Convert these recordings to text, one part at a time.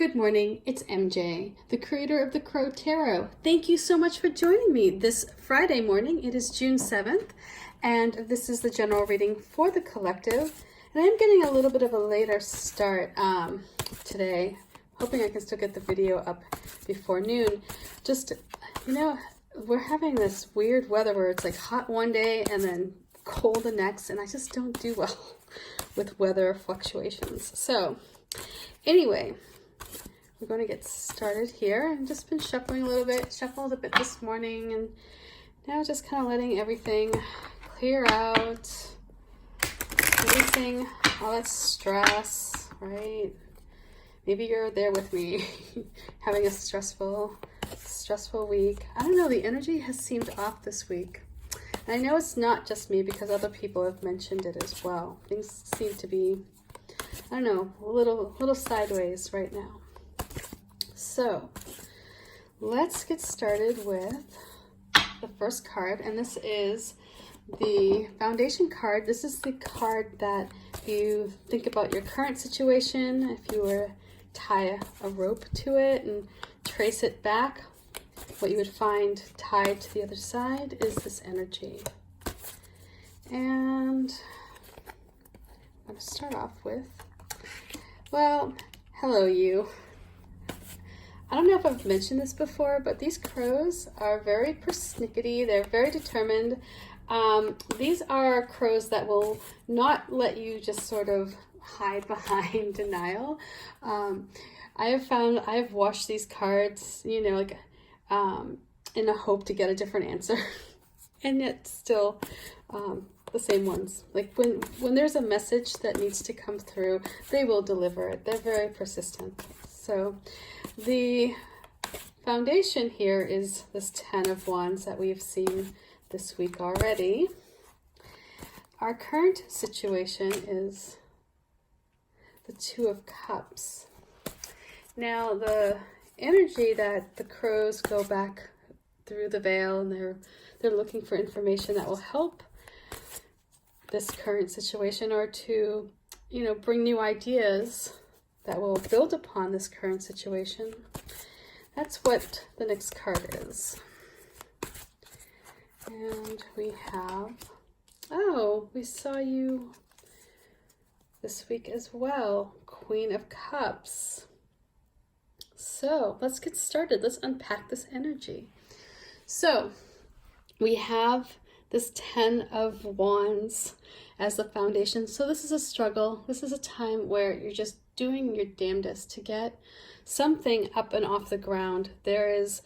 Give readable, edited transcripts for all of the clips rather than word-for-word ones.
Good morning, it's MJ, the creator of the Crow Tarot. Thank you so much for joining me this Friday morning. It is June 7th, and this is the general reading for the collective. And I'm getting a little bit of a later start today, hoping I can still get the video up before noon. Just, we're having this weird weather where it's like hot one day and then cold the next, and I just don't do well with weather fluctuations. So, anyway, we're going to get started here. I've just been shuffling a little bit, shuffled a bit this morning, and now just kind of letting everything clear out, releasing all that stress, right? Maybe you're there with me, having a stressful week. I don't know, the energy has seemed off this week. And I know it's not just me because other people have mentioned it as well. Things seem to be, I don't know, a little sideways right now. So let's get started with the first card, and this is the foundation card. This is the card that if you think about your current situation, if you were to tie a rope to it and trace it back, what you would find tied to the other side is this energy. And I'm going to start off with, well, hello you. I don't know if I've mentioned this before, but these crows are very persnickety. They're very determined. These are crows that will not let you just sort of hide behind denial. I have washed these cards, in a hope to get a different answer, and yet still the same ones. Like when there's a message that needs to come through, they will deliver it. They're very persistent. So the foundation here is this 10 of Wands that we've seen this week already. Our current situation is the 2 of Cups. Now the energy that the crows go back through the veil, and they're looking for information that will help this current situation, or to bring new ideas that will build upon this current situation. That's what the next card is. And we have, we saw you this week as well, Queen of Cups. So let's get started. Let's unpack this energy. So we have this 10 of Wands as the foundation. So this is a struggle. This is a time where you're just doing your damnedest to get something up and off the ground. There is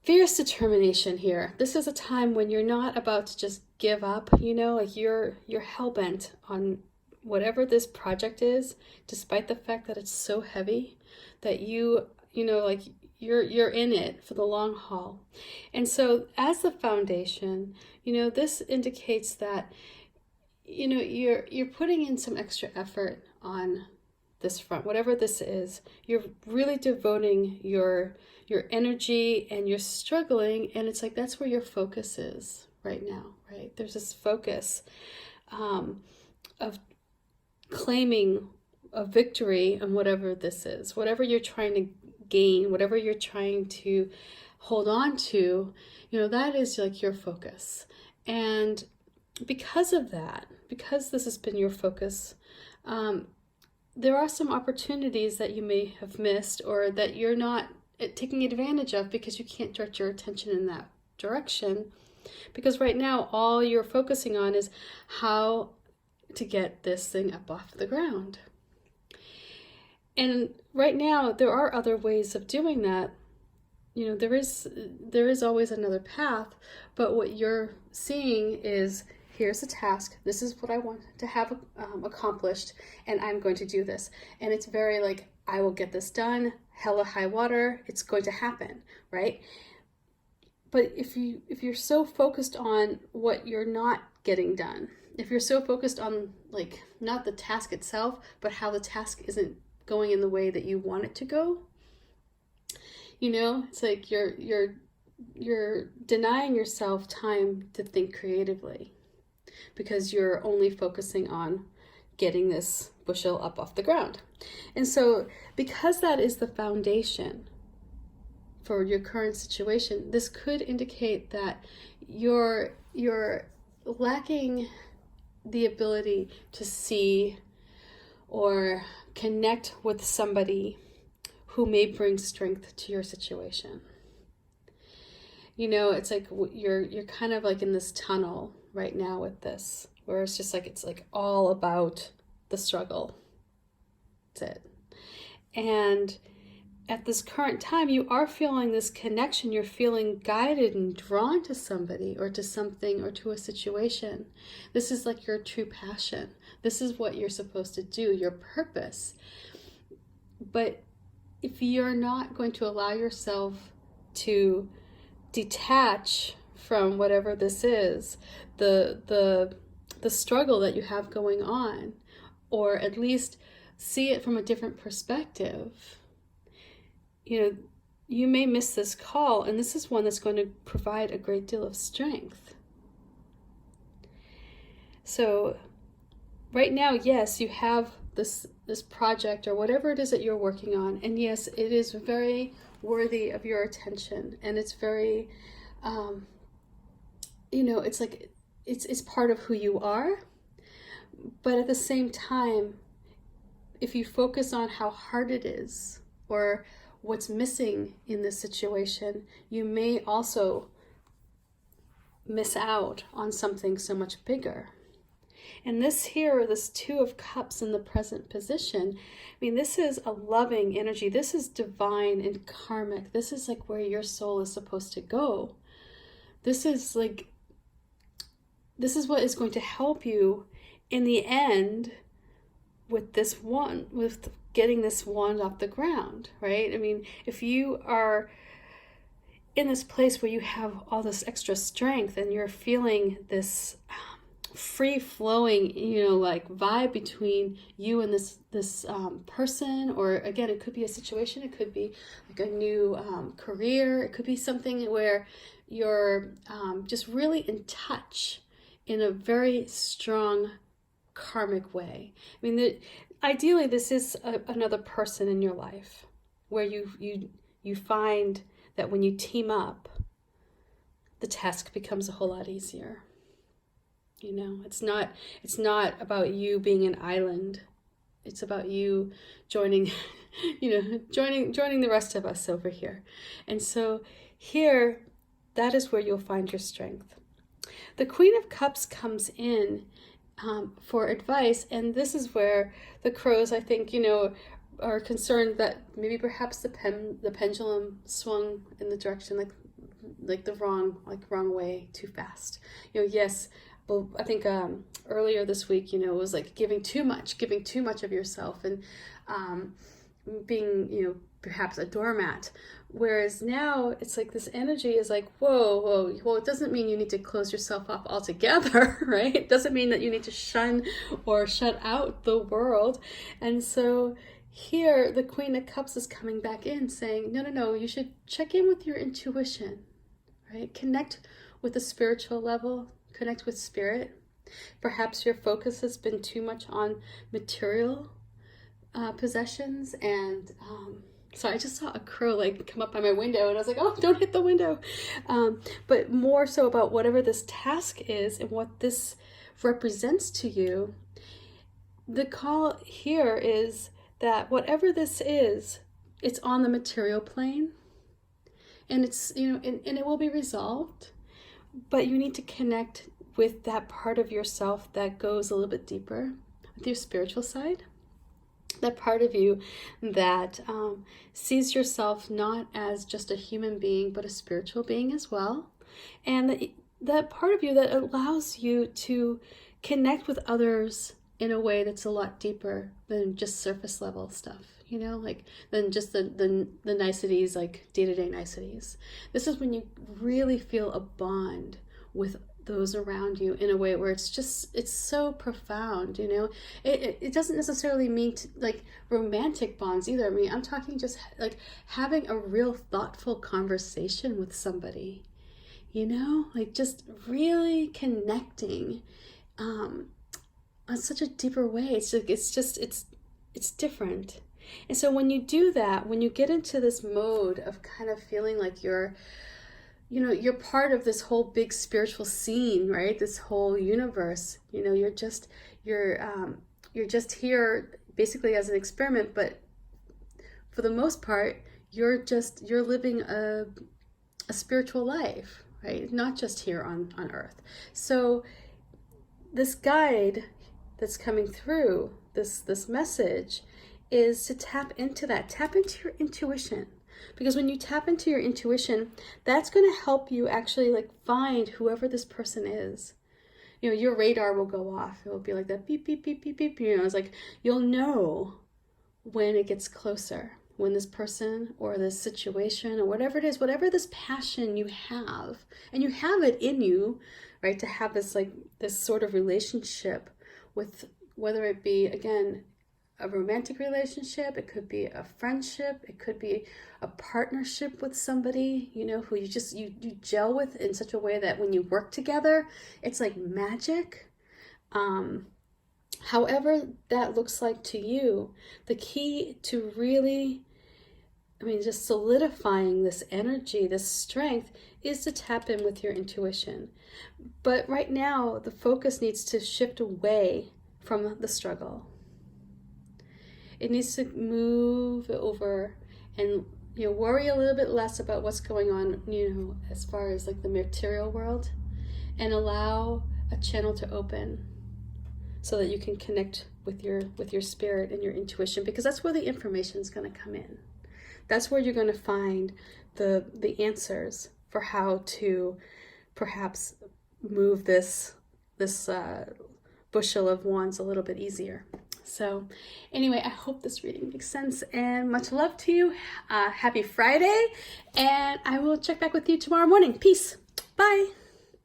fierce determination here. This is a time when you're not about to just give up, like you're hell-bent on whatever this project is, despite the fact that it's so heavy that you're in it for the long haul. And so as the foundation, this indicates that you're putting in some extra effort on this front, whatever this is. You're really devoting your energy, and you're struggling, and it's like that's where your focus is right now, right? There's this focus of claiming a victory on whatever this is, whatever you're trying to gain, whatever you're trying to hold on to, that is like your focus. And because of that, because this has been your focus, there are some opportunities that you may have missed, or that you're not taking advantage of because you can't direct your attention in that direction. Because right now, all you're focusing on is how to get this thing up off the ground. And right now, there are other ways of doing that. There is always another path, but what you're seeing is, here's a task, this is what I want to have accomplished, and I'm going to do this. And it's very like, I will get this done, hella high water, it's going to happen, right? But if you're so focused on what you're not getting done, if you're so focused on like not the task itself, but how the task isn't going in the way that you want it to go, it's like you're denying yourself time to think creatively, because you're only focusing on getting this bushel up off the ground. And so because that is the foundation for your current situation, this could indicate that you're lacking the ability to see or connect with somebody who may bring strength to your situation. You know, it's like you're kind of like in this tunnel right now with this, where it's just like, it's like all about the struggle. That's it. And at this current time, you are feeling this connection. You're feeling guided and drawn to somebody or to something or to a situation. This is like your true passion. This is what you're supposed to do, your purpose. But if you're not going to allow yourself to detach from whatever this is, the struggle that you have going on, or at least see it from a different perspective, you know, you may miss this call, and this is one that's going to provide a great deal of strength. So right now, yes, you have this project or whatever it is that you're working on, and yes, it is very worthy of your attention, and it's very, you know, it's like it's part of who you are. But at the same time, if you focus on how hard it is or what's missing in this situation, you may also miss out on something so much bigger. And this here, this Two of Cups in the present position, I mean, this is a loving energy. This is divine and karmic. This is like where your soul is supposed to go. This is like, this is what is going to help you in the end with this one, with getting this wand off the ground, right? I mean, if you are in this place where you have all this extra strength and you're feeling this free-flowing, you know, like vibe between you and this person, or again, it could be a situation, it could be like a new career, it could be something where you're just really in touch in a very strong karmic way. I mean, ideally, this is another person in your life where you find that when you team up, the task becomes a whole lot easier. You know, it's not about you being an island. It's about you joining, joining the rest of us over here. And so here, that is where you'll find your strength. The Queen of Cups comes in for advice, and this is where the crows, I think, are concerned that maybe perhaps the pendulum swung in the direction like the wrong way too fast. Yes. Well, I think earlier this week, it was like giving too much of yourself, and being, perhaps a doormat. Whereas now it's like this energy is like, whoa. Well, it doesn't mean you need to close yourself off altogether, right? It doesn't mean that you need to shun or shut out the world. And so here, the Queen of Cups is coming back in saying, no, you should check in with your intuition, right? Connect with the spiritual level. Connect with spirit. Perhaps your focus has been too much on material possessions, and so I just saw a crow come up by my window, and I was like, oh, don't hit the window. But more so about whatever this task is and what this represents to you. The call here is that whatever this is, it's on the material plane, and it's and it will be resolved. But you need to connect with that part of yourself that goes a little bit deeper, with your spiritual side. That part of you that sees yourself not as just a human being, but a spiritual being as well. And that part of you that allows you to connect with others in a way that's a lot deeper than just surface level stuff. Than just the niceties, like day-to-day niceties. This is when you really feel a bond with those around you in a way where it's so profound, It doesn't necessarily mean romantic bonds either. I mean, I'm talking just like having a real thoughtful conversation with somebody, just really connecting on such a deeper way. It's different. And so when you do that, when you get into this mode of kind of feeling like you're part of this whole big spiritual scene, right? This whole universe, you're just here basically as an experiment, but for the most part, you're living a spiritual life, right? Not just here on earth. So this guide that's coming through, this message, is to tap into your intuition. Because when you tap into your intuition, that's going to help you actually like find whoever this person is. Your radar will go off. It will be like that beep, beep, beep, beep, beep. It's like you'll know when it gets closer, when this person or this situation or whatever it is, whatever this passion you have, and you have it in you, right, to have this sort of relationship with, whether it be, again, a romantic relationship, it could be a friendship, it could be a partnership with somebody, who you gel with in such a way that when you work together, it's like magic. However that looks like to you, the key to really, just solidifying this energy, this strength, is to tap in with your intuition. But right now, the focus needs to shift away from the struggle. It needs to move over and worry a little bit less about what's going on, as far as like the material world, and allow a channel to open so that you can connect with your spirit and your intuition, because that's where the information is going to come in. That's where you're going to find the answers for how to perhaps move this bushel of wands a little bit easier. So anyway, I hope this reading makes sense, and much love to you. Happy Friday, and I will check back with you tomorrow morning. Peace. Bye.